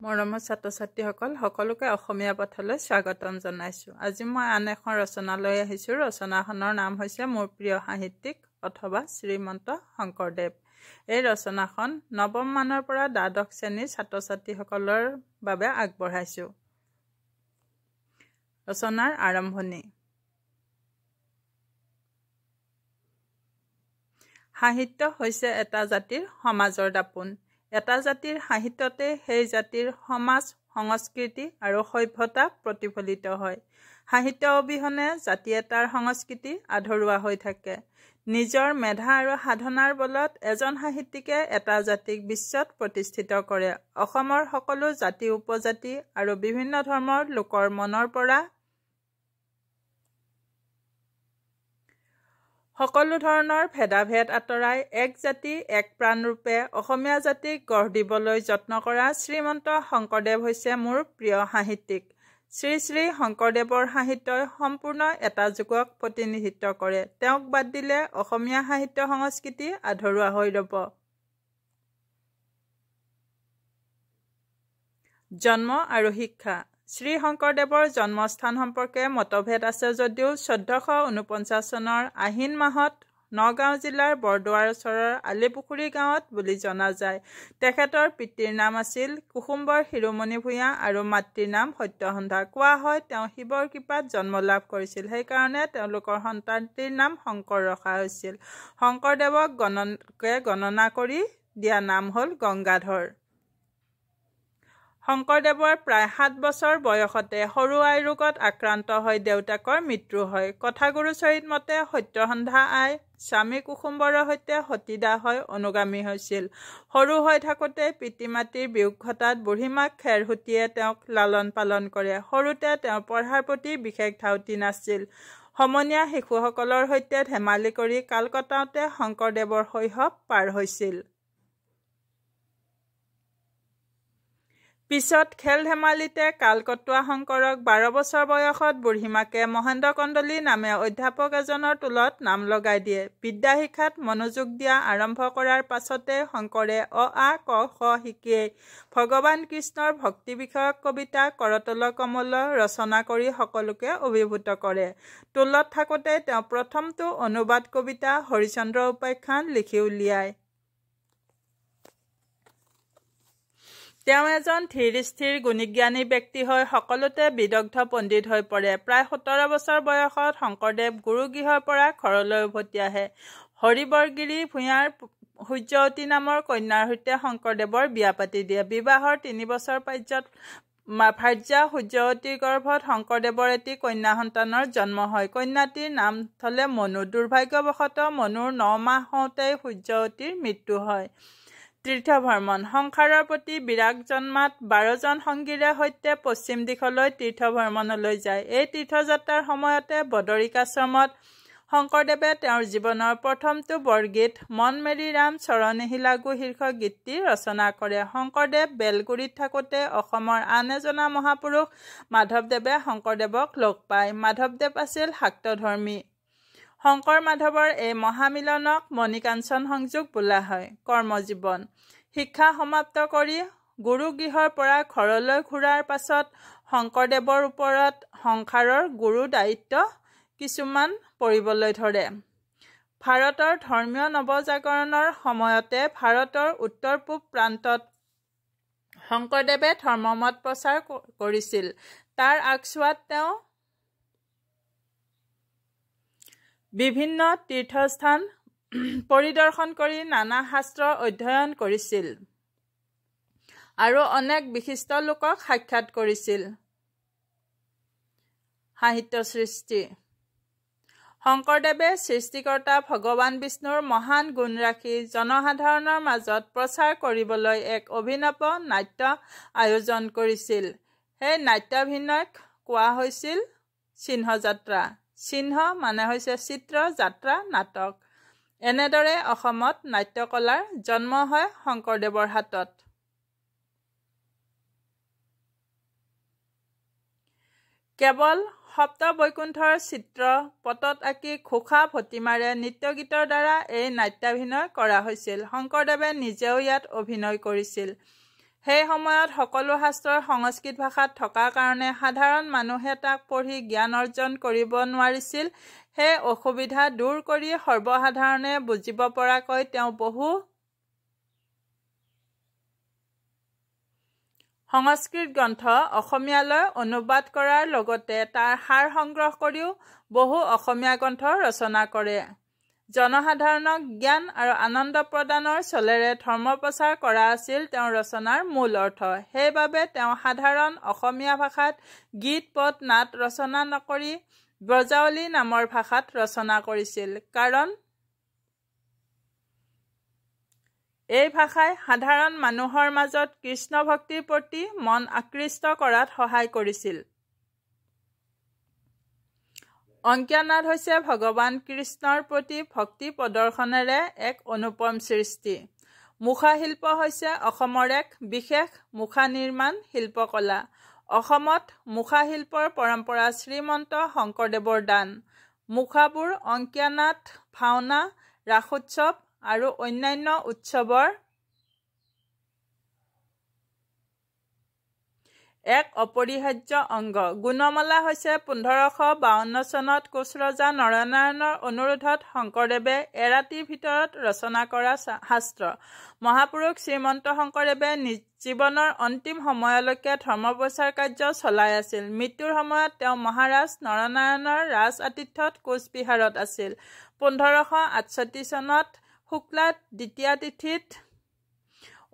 মৰমৰ ছাত্ৰ-ছাত্ৰীসকল সকলোকে অসমীয়া পাঠলৈ স্বাগতম জনাইছোঁ। আজি মই আন এখন ৰচনা লৈ আহিছোঁ। ৰচনাখনৰ নাম হৈছে মোৰ প্ৰিয় সাহিত্যিক অথবা শ্ৰীমন্ত শংকৰদেৱ। এই ৰচনাখন নৱম মানৰ পৰা দ্বাদশ শ্ৰেণীৰ ছাত্ৰ-ছাত্ৰীসকলৰ বাবে আগবঢ়াইছোঁ। ৰচনাৰ আৰম্ভণি। সাহিত্য হৈছে এটা জাতিৰ সমাজৰ দাপোন। এটা জাতিৰ সাহিত্যতে সেই জাতিৰ সমাজ, সংস্কৃতি আৰু সভ্যতা প্ৰতিফলিত হয়। সাহিত্য অবিহনে জাতি এটাৰ সংস্কৃতি আধৰুৱা হৈ থাকে। নিজৰ মেধা আৰু সাধনাৰ বলত এজন সাহিত্যিকে এটা জাতিক বিশ্বত প্ৰতিষ্ঠিত কৰে। অসমৰ সকলো জাতি উপজাতি আৰু বিভিন্ন ধৰ্মৰ লোকৰ মনৰ পৰা সকলো ধৰণৰ ভেদাভেদ আঁতৰাই এক জাতি এক প্ৰাণৰূপে অসমীয়া জাতিক গঢ় দিবলৈ যত্ন কৰা শ্ৰীমন্ত শংকৰদেৱ হৈছে মোৰ প্ৰিয় সাহিত্যিক। শ্ৰী শ্ৰী শংকৰদেৱৰ সাহিত্যই সম্পূৰ্ণ এটা যুগক প্ৰতিনিধিত্ব কৰে। তেওঁক বাদ দিলে অসমীয়া সাহিত্য সংস্কৃতি আধৰুৱা হৈ ৰ'ব। জন্ম আৰু শিক্ষা। শ্ৰী শংকৰদেৱৰ জন্মস্থান সম্পৰ্কে মতভেদ আছে যদিও 1449 চনৰ আহিন মাহত নগাঁও জিলাৰ বৰদোৱাৰ ওচৰৰ আলিপুখুৰী গাঁৱত বুলি জনা যায়। তেখেতৰ পিতৃৰ নাম আছিল কুসুম্বৰ শিৰোমণি ভূঞা আৰু মাতৃৰ নাম সত্যসন্ধা। কোৱা হয় তেওঁ শিৱৰ কৃপাত জন্ম লাভ কৰিছিল, সেইকাৰণে তেওঁলোকৰ সন্তানটিৰ নাম শংকৰ ৰখা হৈছিল। শংকৰদেৱক গণনা কৰি দিয়া নাম হ'ল গংগাধৰ। শংকৰদেৱৰ প্ৰায় 7 বছৰ বয়সতে সৰু আই ৰোগত আক্ৰান্ত হৈ দেউতাকৰ মৃত্যু হয়। কথাগুৰুচৰিত মতে সত্যসন্ধা আই স্বামী কুসুম্বৰৰ সৈতে সতীদাহ হৈ অনুগামী হৈছিল। সৰু হৈ থাকোঁতে পিতৃ মাতৃৰ বিয়োগ ঘটাত বুঢ়ীমাক খেৰসূতীয়ে তেওঁক লালন পালন কৰে। সৰুতে তেওঁৰ পঢ়াৰ প্ৰতি বিশেষ ধাউতি নাছিল। সমনীয়া শিশুসকলৰ সৈতে ধেমালি কৰি কাল কটাওঁতে শংকৰদেৱৰ শৈশৱ পাৰ হৈছিল। পিছত খেল-ধেমালিতে কাল কটোৱা শংকৰক 12 বছৰ বয়সত বুঢ়ীমাকে মহেন্দ্ৰ কন্দলী নামে অধ্যাপক এজনৰ টোলত নাম লগাই দিয়ে। বিদ্যা শিক্ষাত মনোযোগ দিয়া আৰম্ভ কৰাৰ পাছতে শংকৰে অ আ ক খ শিকিয়েই ভগৱান কৃষ্ণৰ ভক্তি বিষয়ক কবিতা কৰতল কমল ৰচনা কৰি সকলোকে অভিভূত কৰে। টোলত থাকোঁতে তেওঁ প্ৰথমটো অনুবাদ কবিতা হৰিচন্দ্ৰ উপাখ্যান লিখি উলিয়ায়। তেওঁ এজন ধীৰ স্থিৰ গুণীজ্ঞানী ব্যক্তি হৈ সকলোতে বিদগ্ধ পণ্ডিত হৈ পৰে। প্ৰায় 17 বছৰ বয়সত শংকৰদেৱ গুৰুগৃহৰ পৰা ঘৰলৈ উভতি আহে। হৰিবৰগিৰি ভূঞাৰ সূৰ্যৱতী নামৰ কন্যাৰ সৈতে শংকৰদেৱৰ বিয়া পাতি দিয়ে। বিবাহৰ 3 বছৰ পাছত ভাৰ্যা সূৰ্যৱতীৰ গৰ্ভত শংকৰদেৱৰ এটি কন্যা সন্তানৰ জন্ম হয়। কন্যাটিৰ নাম থলে মনু। দুৰ্ভাগ্যবশতঃ মনুৰ 9 মাহ হওঁতেই সূৰ্যৱতীৰ মৃত্যু হয়। তীৰ্থভ্ৰমণ। সংসাৰৰ প্ৰতি বিৰাগ জন্মাত 12 জন সংগীৰে সৈতে পশ্চিম দিশলৈ তীৰ্থভ্ৰমণলৈ যায়। এই তীৰ্থযাত্ৰাৰ সময়তে বদৰিকাশ্ৰমত শংকৰদেৱে তেওঁৰ জীৱনৰ প্ৰথমটো বৰগীত মন মেৰি ৰাম চৰণেহি লাগু শীৰ্ষক গীতটি ৰচনা কৰে। শংকৰদেৱ বেলগুৰিত থাকোঁতে অসমৰ আন এজনা মহাপুৰুষ মাধৱদেৱে শংকৰদেৱক লগ পায়। মাধৱদেৱ আছিল শাক্তধৰ্মী। শংকৰ মাধৱৰ এই মহামিলনক মণিকাঞ্চন সংযোগ বোলা হয়। কৰ্মজীৱন। শিক্ষা সমাপ্ত কৰি গুৰুগৃহৰ পৰা ঘৰলৈ ঘূৰাৰ পাছত শংকৰদেৱৰ ওপৰত সংসাৰৰ গুৰু দায়িত্ব কিছুমান পৰিবলৈ ধৰে। ভাৰতৰ ধৰ্মীয় নৱজাগৰণৰ সময়তে ভাৰতৰ উত্তৰ পূব প্ৰান্তত শংকৰদেৱে ধৰ্মমত প্ৰচাৰ কৰিছিল। তাৰ আগছোৱাত তেওঁ বিভিন্ন তীৰ্থস্থান পৰিদৰ্শন কৰি নানা শাস্ত্ৰ অধ্যয়ন কৰিছিল আৰু অনেক বিশিষ্ট লোকক সাক্ষাৎ কৰিছিল। সাহিত্য সৃষ্টি। শংকৰদেৱে সৃষ্টিকৰ্তা ভগৱান বিষ্ণুৰ মহান গুণ ৰাখি জনসাধাৰণৰ মাজত প্ৰচাৰ কৰিবলৈ এক অভিনৱ নাট্য আয়োজন কৰিছিল। সেই নাট্যাভিনয়ক কোৱা হৈছিল চিহ্নযাত্ৰা। চিহ্ন মানে হৈছে চিত্ৰ, যাত্ৰা নাটক। এনেদৰে অসমত নাট্যকলাৰ জন্ম হয় শংকৰদেৱৰ হাতত। কেৱল সপ্তবৈকুণ্ঠৰ চিত্ৰ পটত আঁকি ঘোষা ভটিমাৰে নৃত্যগীতৰ দ্বাৰা এই নাট্যাভিনয় কৰা হৈছিল। শংকৰদেৱে নিজেও ইয়াত অভিনয় কৰিছিল। সেই সময়ত সকলো শাস্ত্ৰৰ সংস্কৃত ভাষাত থকাৰ কাৰণে সাধাৰণ মানুহে তাক পঢ়ি জ্ঞান অৰ্জন কৰিব নোৱাৰিছিল। সেই অসুবিধা দূৰ কৰি সৰ্বসাধাৰণে বুজিব পৰাকৈ তেওঁ বহু সংস্কৃত গ্ৰন্থ অসমীয়ালৈ অনুবাদ কৰাৰ লগতে তাৰ সাৰ সংগ্ৰহ কৰিও বহু অসমীয়া গ্ৰন্থ ৰচনা কৰে। জনসাধাৰণক জ্ঞান আৰু আনন্দ প্ৰদানৰ চলেৰে ধৰ্ম প্ৰচাৰ কৰা আছিল তেওঁৰ ৰচনাৰ মূল অৰ্থ। সেইবাবে তেওঁ সাধাৰণ অসমীয়া ভাষাত গীত পদ নাট ৰচনা নকৰি ব্ৰজাৱলী নামৰ ভাষাত ৰচনা কৰিছিল। কাৰণ এই ভাষাই সাধাৰণ মানুহৰ মাজত কৃষ্ণ ভক্তিৰ প্ৰতি মন আকৃষ্ট কৰাত সহায় কৰিছিল। অংকীয়া নাট হৈছে ভগৱান কৃষ্ণৰ প্ৰতি ভক্তি প্ৰদৰ্শনেৰে এক অনুপম সৃষ্টি। মুখা শিল্প হৈছে অসমৰ এক বিশেষ মুখা নিৰ্মাণ শিল্পকলা। অসমত মুখা শিল্পৰ পৰম্পৰা শ্ৰীমন্ত শংকৰদেৱৰ দান। মুখাবোৰ অংকীয়া নাট, ভাওনা, ৰাসোৎসৱ আৰু অন্যান্য উৎসৱৰ এক অপৰিহাৰ্য অংগ। গুণমালা হৈছে 1552 চনত কোচ ৰজা নৰনাৰায়ণৰ অনুৰোধত শংকৰদেৱে এৰাতিৰ ভিতৰত ৰচনা কৰা শাস্ত্ৰ। মহাপুৰুষ শ্ৰীমন্ত শংকৰদেৱে নিজ জীৱনৰ অন্তিম সময়লৈকে ধৰ্ম প্ৰচাৰ কাৰ্য চলাই আছিল। মৃত্যুৰ সময়ত তেওঁ মহাৰাজ নৰনাৰায়ণৰ ৰাজ আতিথ্যত কোচবিহাৰত আছিল। 1568 চনত শুক্লা দ্বিতীয়া তিথিত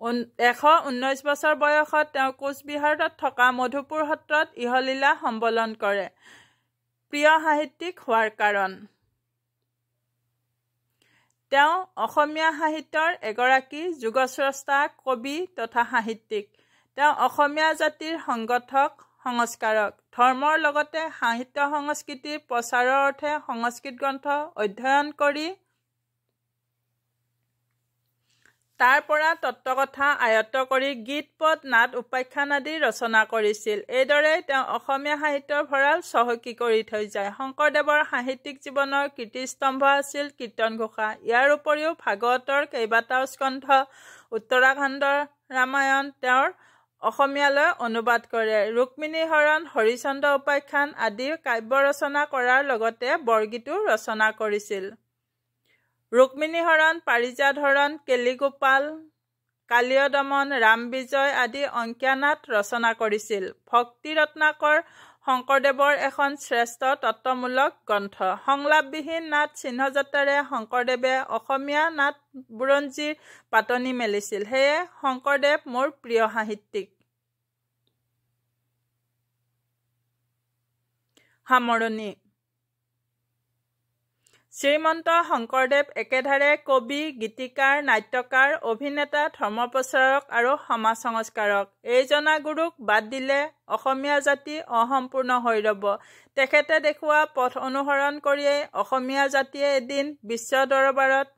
119 বছৰ বয়সত তেওঁ কোচবিহাৰত থকা মধুপুৰ সত্ৰত ইহলীলা সম্বলন কৰে। প্ৰিয় সাহিত্যিক হোৱাৰ কাৰণ। তেওঁ অসমীয়া সাহিত্যৰ এগৰাকী যুগস্ৰষ্টা, কবি তথা সাহিত্যিক। তেওঁ অসমীয়া জাতিৰ সংগঠক, সংস্কাৰক। ধৰ্মৰ লগতে সাহিত্য সংস্কৃতিৰ প্ৰচাৰৰ অৰ্থে সংস্কৃত গ্ৰন্থ অধ্যয়ন কৰি তাৰ পৰা তত্ত্বকথা আয়ত্ত কৰি গীত পদ নাট উপাখ্যান আদি ৰচনা কৰিছিল। এইদৰে তেওঁ অসমীয়া সাহিত্যৰ ভঁৰাল চহকী কৰি থৈ যায়। শংকৰদেৱৰ সাহিত্যিক জীৱনৰ কীৰ্তিস্তম্ভ আছিল কীৰ্তনঘোষা। ইয়াৰ উপৰিও ভাগৱতৰ কেইবাটাও স্কন্ধ, উত্তৰাখণ্ডৰ ৰামায়ণ তেওঁৰ অসমীয়ালৈ অনুবাদ কৰে। ৰুক্মিণী হৰণ, হৰিচন্দ্ৰ উপাখ্যান আদিৰ কাব্য ৰচনা কৰাৰ লগতে বৰগীতো ৰচনা কৰিছিল। ৰুক্মিণী হৰণ, পাৰিজাত হৰণ, কেলিগোপাল, কালীয় দমন, ৰাম বিজয় আদি অংকীয়া নাট ৰচনা কৰিছিল। ভক্তি ৰত্নাকৰ শংকৰদেৱৰ এখন শ্ৰেষ্ঠ তত্ত্বমূলক গ্ৰন্থ। সংলাপবিহীন নাট চিহ্নযাত্ৰাৰে শংকৰদেৱে অসমীয়া নাট বুৰঞ্জীৰ পাতনি মেলিছিল। সেয়ে শংকৰদেৱ মোৰ প্ৰিয় সাহিত্যিক। সামৰণি। শ্ৰীমন্ত শংকৰদেৱ একেধাৰে কবি, গীতিকাৰ, নাট্যকাৰ, অভিনেতা, ধৰ্মপ্ৰচাৰক আৰু সমাজ সংস্কাৰক। এই জনা গুৰুক বাদ দিলে অসমীয়া জাতি অসম্পূৰ্ণ হৈ ৰ'ব। তেখেতে দেখুওৱা পথ অনুসৰণ কৰিয়েই অসমীয়া জাতিয়ে এদিন বিশ্ব দৰবাৰত